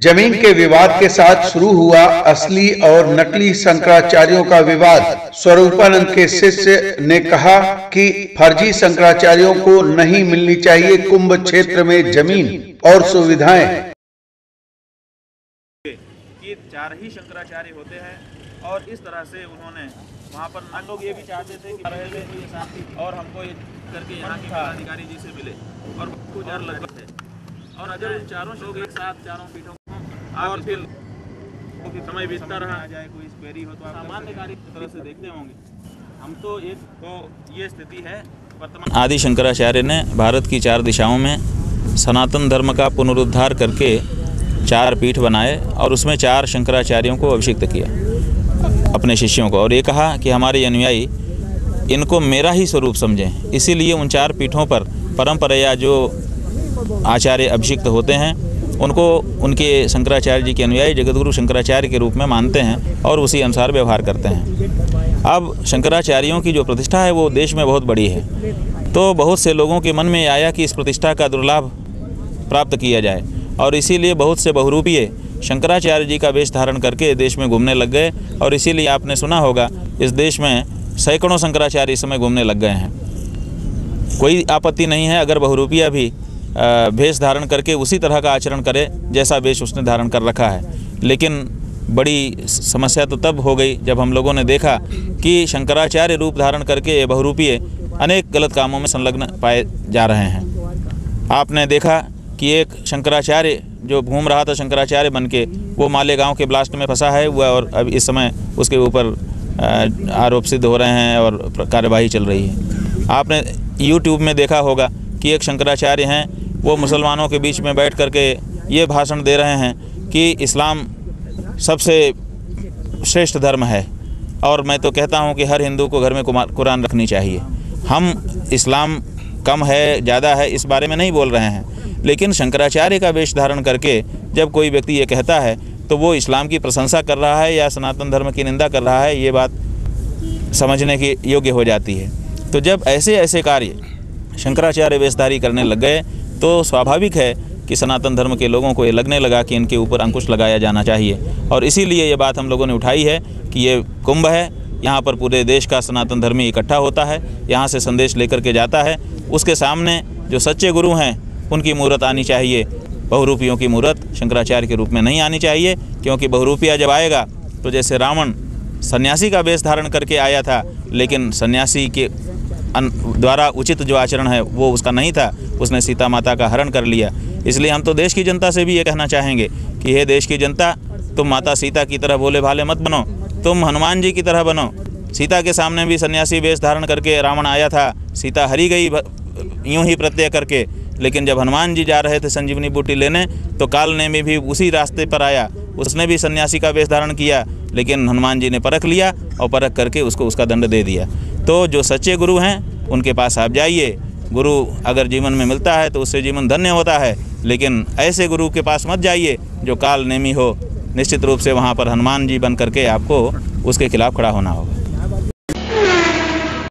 जमीन के विवाद के साथ शुरू हुआ असली और नकली शंकराचार्यों का विवाद। स्वरूपानंद के शिष्य ने कहा कि फर्जी शंकराचार्यों को नहीं मिलनी चाहिए कुंभ क्षेत्र में जमीन और सुविधाएं। कि 4 ही शंकराचार्य होते हैं और इस तरह से उन्होंने वहाँ पर हम लोग ये भी चाहते थे कि रहे थे ये शांति और हमको ये करके यहाँ के पदाधिकारी जी से मिले और कुछ और लगभग थे और अगर उन चारों लोग एक साथ चारों पीठों और फिर समय बीतता रहा जाए कोई क्वेरी हो तो आप सामान्य कार्य की तरह से देखते होंगे। हम तो एक तो ये स्थिति है वर्तमान। आदि शंकराचार्य ने भारत की 4 दिशाओं में सनातन धर्म का पुनरुद्धार करके 4 पीठ बनाए और उसमें 4 शंकराचार्यों को अभिषिक्त किया अपने शिष्यों को, और ये कहा कि हमारे अनुयायी इनको मेरा ही स्वरूप समझें। इसीलिए उन 4 पीठों पर परंपराया जो आचार्य अभिषिक्त होते हैं उनको उनके शंकराचार्य जी के अनुयायी जगतगुरु शंकराचार्य के रूप में मानते हैं और उसी अनुसार व्यवहार करते हैं। अब शंकराचार्यों की जो प्रतिष्ठा है वो देश में बहुत बड़ी है, तो बहुत से लोगों के मन में आया कि इस प्रतिष्ठा का दुर्लाभ प्राप्त किया जाए और इसीलिए बहुत से बहुरूपीय शंकराचार्य जी का वेश धारण करके देश में घूमने लग गए। और इसीलिए आपने सुना होगा इस देश में सैकड़ों शंकराचार्य इस समय घूमने लग गए हैं। कोई आपत्ति नहीं है अगर बहुरूपिया भी वेश धारण करके उसी तरह का आचरण करे जैसा वेश उसने धारण कर रखा है। लेकिन बड़ी समस्या तो तब हो गई जब हम लोगों ने देखा कि शंकराचार्य रूप धारण करके ये बहुरूपीय अनेक गलत कामों में संलग्न पाए जा रहे हैं। आपने देखा कि एक शंकराचार्य जो घूम रहा था शंकराचार्य बन के, वो मालेगांव के ब्लास्ट में फंसा है हुआ और अब इस समय उसके ऊपर आरोप सिद्ध हो रहे हैं और कार्यवाही चल रही है। आपने YouTube में देखा होगा कि एक शंकराचार्य हैं, वो मुसलमानों के बीच में बैठ करके ये भाषण दे रहे हैं कि इस्लाम सबसे श्रेष्ठ धर्म है और मैं तो कहता हूं कि हर हिंदू को घर में कुरान रखनी चाहिए। हम इस्लाम कम है ज़्यादा है इस बारे में नहीं बोल रहे हैं, लेकिन शंकराचार्य का वेश धारण करके जब कोई व्यक्ति ये कहता है तो वो इस्लाम की प्रशंसा कर रहा है या सनातन धर्म की निंदा कर रहा है, ये बात समझने की योग्य हो जाती है। तो जब ऐसे कार्य शंकराचार्य वेशधारी करने लग गए तो स्वाभाविक है कि सनातन धर्म के लोगों को ये लगने लगा कि इनके ऊपर अंकुश लगाया जाना चाहिए। और इसीलिए ये बात हम लोगों ने उठाई है कि ये कुंभ है, यहाँ पर पूरे देश का सनातन धर्मी इकट्ठा होता है, यहाँ से संदेश लेकर के जाता है। उसके सामने जो सच्चे गुरु हैं उनकी मूर्त आनी चाहिए, बहुरूपियों की मूर्त शंकराचार्य के रूप में नहीं आनी चाहिए। क्योंकि बहुरूपिया जब आएगा तो जैसे रावण सन्यासी का वेश धारण करके आया था, लेकिन सन्यासी के द्वारा उचित जो आचरण है वो उसका नहीं था, उसने सीता माता का हरण कर लिया। इसलिए हम तो देश की जनता से भी ये कहना चाहेंगे कि हे देश की जनता, तुम माता सीता की तरह भोले भाले मत बनो, तुम हनुमान जी की तरह बनो। सीता के सामने भी सन्यासी वेश धारण करके रावण आया था, सीता हरी गई यूं ही प्रत्यय करके, लेकिन जब हनुमान जी जा रहे थे संजीवनी बूटी लेने तो काल ने भी उसी रास्ते पर आया, उसने भी सन्यासी का वेश धारण किया, लेकिन हनुमान जी ने परख लिया और परख करके उसको उसका दंड दे दिया। तो जो सच्चे गुरु हैं उनके पास आप जाइए। गुरु अगर जीवन में मिलता है तो उससे जीवन धन्य होता है, लेकिन ऐसे गुरु के पास मत जाइए जो काल नेमी हो। निश्चित रूप से वहाँ पर हनुमान जी बन करके आपको उसके खिलाफ खड़ा होना होगा।